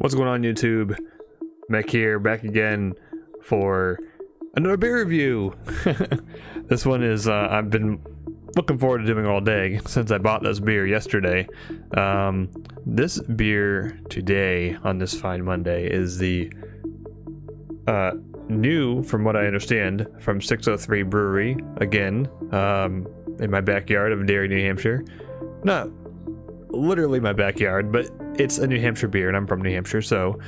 What's going on, YouTube? Mech here, back again for another beer review. This one is I've been looking forward to doing all day since I bought this beer yesterday. This beer today on this fine Monday is the new, from what I understand, from 603 Brewery, again, in my backyard of Derry, New Hampshire. Not literally my backyard, but it's a New Hampshire beer, and I'm from New Hampshire, so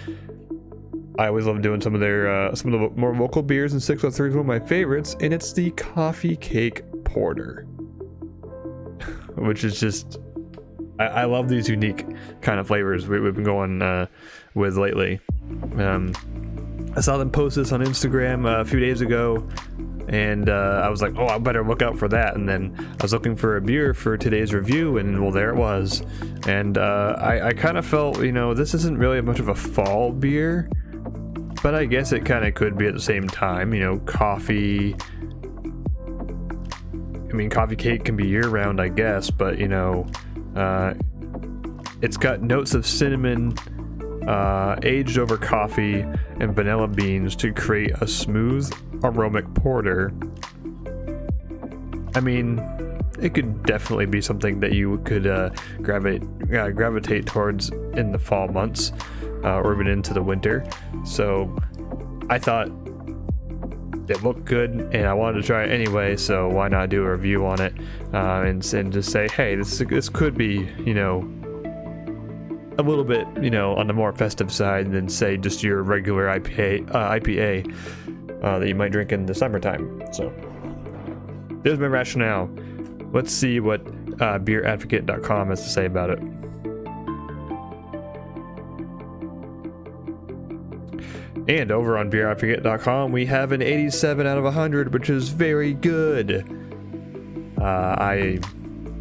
I always love doing some of their some of the more local beers, and 603 is one of my favorites, and it's the Coffee Cake Porter, which is just I love these unique kind of flavors we've been going with lately. I saw them post this on Instagram a few days ago, and I was like, oh, I better look out for that. And then I was looking for a beer for today's review, and well, there it was. And I kind of felt, you know, this isn't really much of a fall beer, but I guess it kind of could be at the same time. You know, coffee, I mean, coffee cake can be year-round, I guess, but, you know, it's got notes of cinnamon, aged over coffee and vanilla beans to create a smooth aromatic porter. I mean, it could definitely be something that you could gravitate towards in the fall months, or even into the winter. So I thought it looked good and I wanted to try it anyway, so why not do a review on it, and just say, hey, this could be, you know, a little bit, you know, on the more festive side than, say, just your regular IPA that you might drink in the summertime. So there's my rationale. Let's see what BeerdedMECH.com has to say about it. And over on BeerdedMECH.com, we have an 87 out of 100, which is very good. I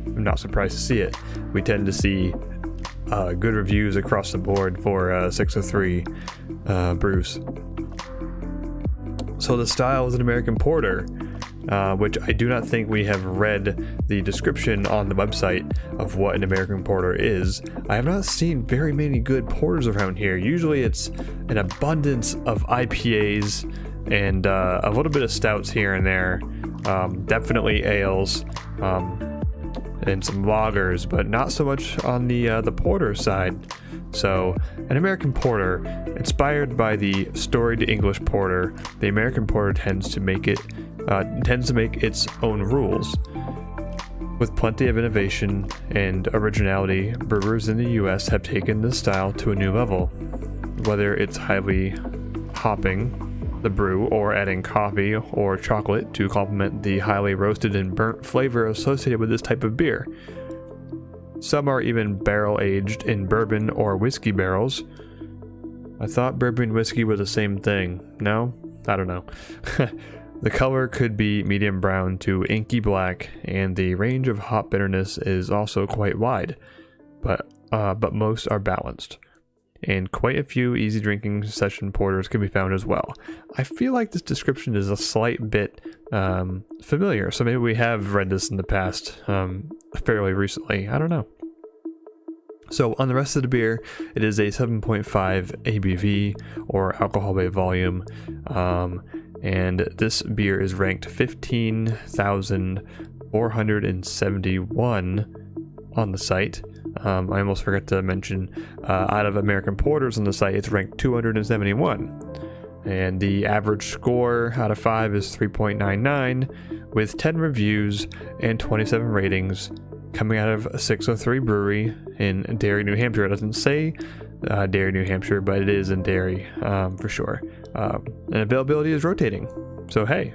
am not surprised to see it. We tend to see good reviews across the board for 603 brews. So the style is an American Porter, which I do not think we have read the description on the website of what an American Porter is. I have not seen very many good porters around here. Usually it's an abundance of IPAs and a little bit of stouts here and there. Definitely ales. And some lagers, but not so much on the porter side. So, an American Porter, inspired by the storied English porter, the American Porter tends to make its own rules. With plenty of innovation and originality, brewers in the U.S. have taken this style to a new level. Whether it's highly hopping the brew or adding coffee or chocolate to complement the highly roasted and burnt flavor associated with this type of beer. Some are even barrel aged in bourbon or whiskey barrels. I thought bourbon and whiskey were the same thing. No? I don't know. The color could be medium brown to inky black, and the range of hop bitterness is also quite wide, but most are balanced. And quite a few easy drinking session porters can be found as well. I feel like this description is a slight bit familiar, so maybe we have read this in the past, fairly recently. I don't know. So on the rest of the beer, it is a 7.5 ABV, or alcohol by volume, and this beer is ranked 15,471 on the site. I almost forgot to mention, out of American Porters on the site, it's ranked 271. And the average score out of 5 is 3.99, with 10 reviews and 27 ratings coming out of 603 Brewery in Derry, New Hampshire. It doesn't say Derry, New Hampshire, but it is in Derry, for sure. And availability is rotating. So, hey,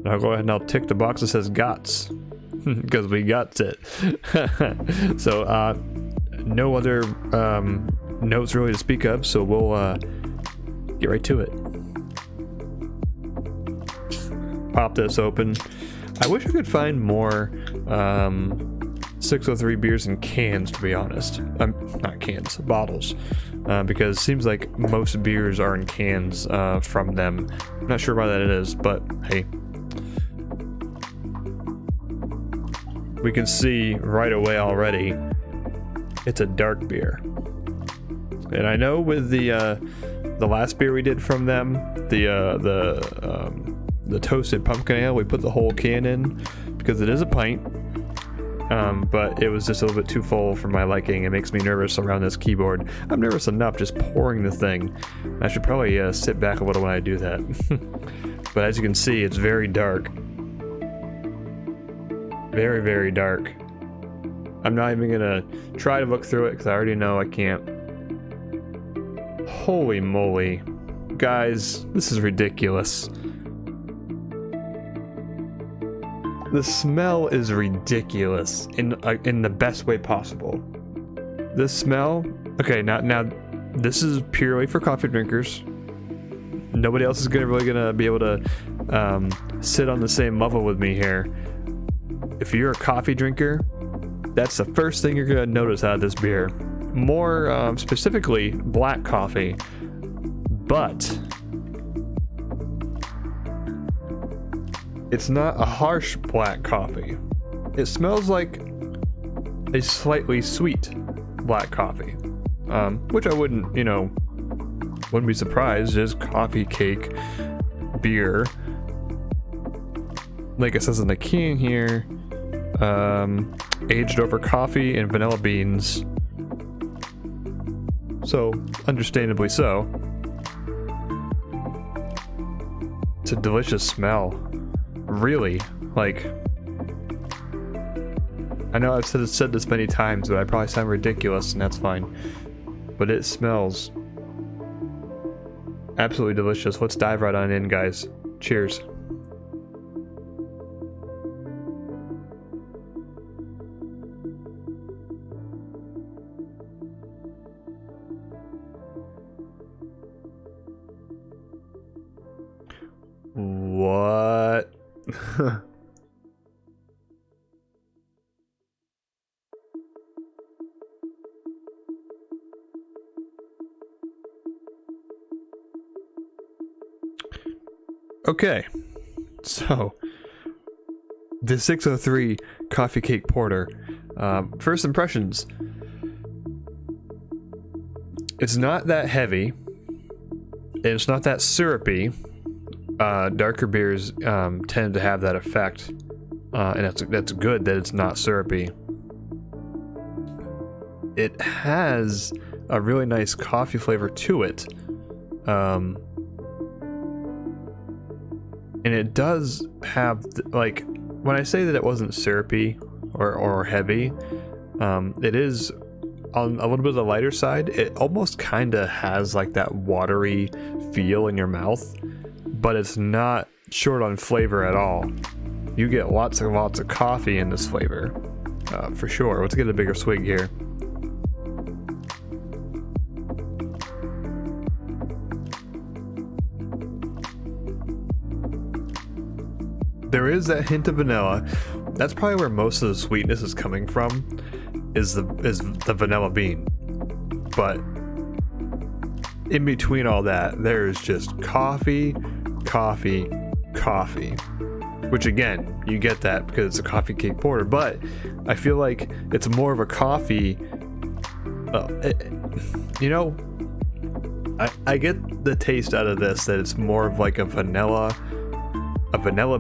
I'll go ahead and I'll tick the box that says GOTS. Because we got it. So no other notes really to speak of, so we'll get right to it. Pop this open. I wish I could find more 603 beers in cans, to be honest. Not cans, bottles, because it seems like most beers are in cans from them. I'm not sure why that is, but hey. We can see right away already it's a dark beer. And I know with the last beer we did from them, the toasted pumpkin ale, we put the whole can in because it is a pint. But it was just a little bit too full for my liking. It makes me nervous around this keyboard. I'm nervous enough just pouring the thing. I should probably sit back a little when I do that. But as you can see, it's very dark. Very, very dark. I'm not even gonna try to look through it because I already know I can't. Holy moly. Guys, this is ridiculous. The smell is ridiculous in the best way possible. This smell, okay, now this is purely for coffee drinkers. Nobody else is really gonna be able to sit on the same level with me here. If you're a coffee drinker, that's the first thing you're gonna notice out of this beer. More specifically, black coffee, but it's not a harsh black coffee. It smells like a slightly sweet black coffee, which I wouldn't be surprised. Is coffee cake beer, like it says in the can here, aged over coffee and vanilla beans. So, understandably so. It's a delicious smell. Really, like, I know I've said this many times, but I probably sound ridiculous, and that's fine. But it smells absolutely delicious. Let's dive right on in, guys. Cheers. What? Okay, so the 603 Coffee Cake Porter. First impressions. It's not that heavy. It's not that syrupy. Darker beers tend to have that effect, and that's good that it's not syrupy. It has a really nice coffee flavor to it, and it does have, like, when I say that it wasn't syrupy or heavy, it is on a little bit of the lighter side. It almost kind of has like that watery feel in your mouth, but it's not short on flavor at all. You get lots of coffee in this flavor, for sure. Let's get a bigger swig here. There is that hint of vanilla. That's probably where most of the sweetness is coming from, is the vanilla bean. But in between all that, there's just coffee, coffee, coffee. Which again, you get that because it's a coffee cake porter, but I feel like it's more of a coffee. I get the taste out of this that it's more of like a vanilla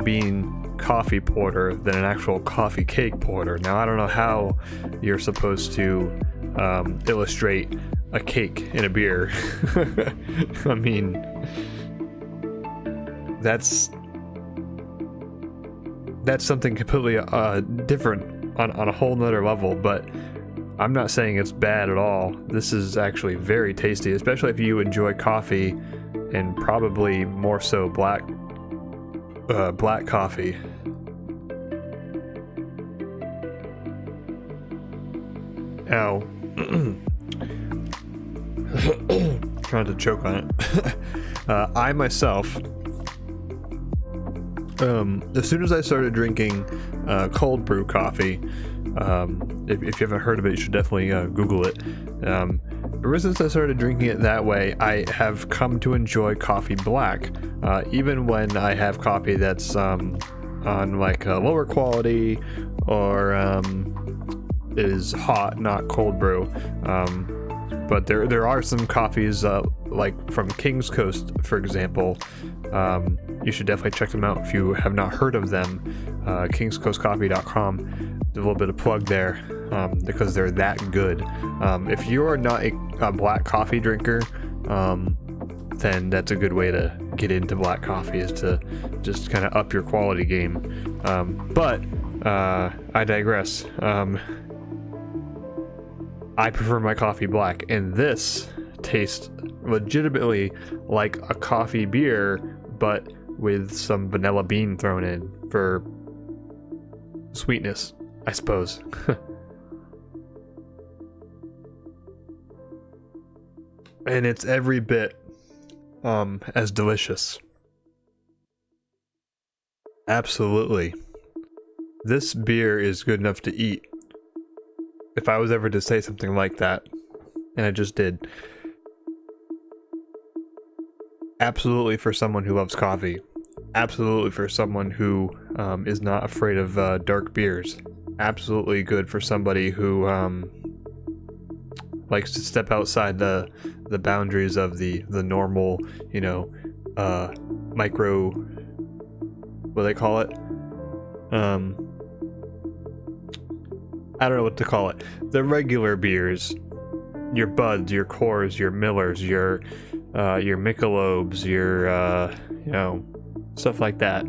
bean coffee porter than an actual coffee cake porter. Now, I don't know how you're supposed to illustrate a cake in a beer. I mean, that's something completely different on a whole nother level, but I'm not saying it's bad at all. This is actually very tasty, especially if you enjoy coffee, and probably more so black coffee. Ow. Trying to choke on it. I myself, as soon as I started drinking cold brew coffee, if you haven't heard of it, you should definitely Google it. Ever since I started drinking it that way, I have come to enjoy coffee black, even when I have coffee that's on like a lower quality, or is hot, not cold brew. But there are some coffees like from King's Coast, for example. You should definitely check them out if you have not heard of them. kingscoastcoffee.com. A little bit of plug there, because they're that good. If you are not a black coffee drinker, then that's a good way to get into black coffee, is to just kind of up your quality game. But I digress. I prefer my coffee black, and this tastes legitimately like a coffee beer, but with some vanilla bean thrown in for sweetness, I suppose. And it's every bit as delicious. Absolutely. This beer is good enough to eat. If I was ever to say something like that, and I just did. Absolutely for someone who loves coffee. Absolutely for someone who is not afraid of dark beers. Absolutely good for somebody who likes to step outside the boundaries of the normal, you know, micro, what do they call it? I don't know what to call it. The regular beers, your Buds, your Coors, your Millers, your Michelobes, your you know, stuff like that.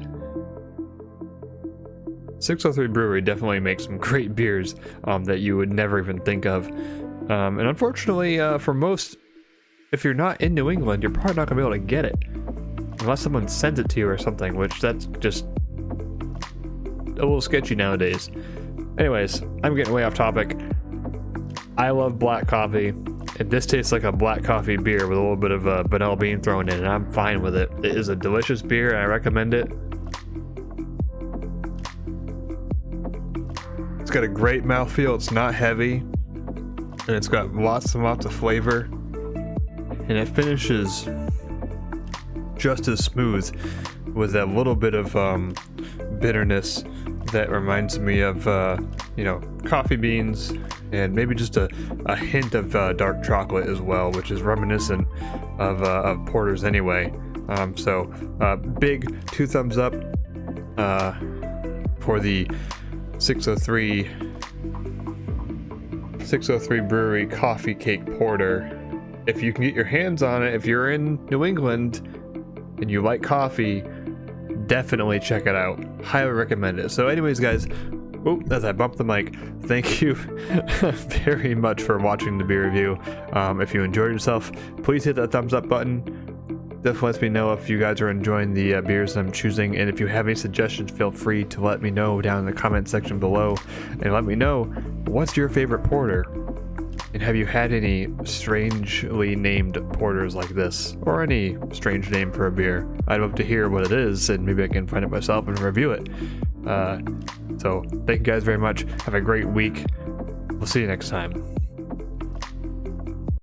603 Brewery definitely makes some great beers that you would never even think of. And unfortunately, for most, if you're not in New England, you're probably not gonna be able to get it unless someone sends it to you or something, which that's just a little sketchy nowadays. Anyways, I'm getting way off topic. I love black coffee, and this tastes like a black coffee beer with a little bit of vanilla bean thrown in, and I'm fine with it. It is a delicious beer, and I recommend it. It's got a great mouthfeel. It's not heavy, and it's got lots and lots of flavor, and it finishes just as smooth with that little bit of bitterness that reminds me of you know, coffee beans, and maybe just a hint of dark chocolate as well, which is reminiscent of porters anyway. So big 2 thumbs up for the 603 Brewery Coffee Cake Porter. If you can get your hands on it, if you're in New England and you like coffee, definitely check it out. Highly recommend it. So anyways, guys, as I bumped the mic, thank you very much for watching the beer review. If you enjoyed yourself, please hit that thumbs up button. Definitely lets me know if you guys are enjoying the beers I'm choosing, and if you have any suggestions, feel free to let me know down in the comment section below, and let me know what's your favorite porter. And have you had any strangely named porters like this, or any strange name for a beer? I'd love to hear what it is, and maybe I can find it myself and review it. So thank you guys very much. Have a great week. We'll see you next time.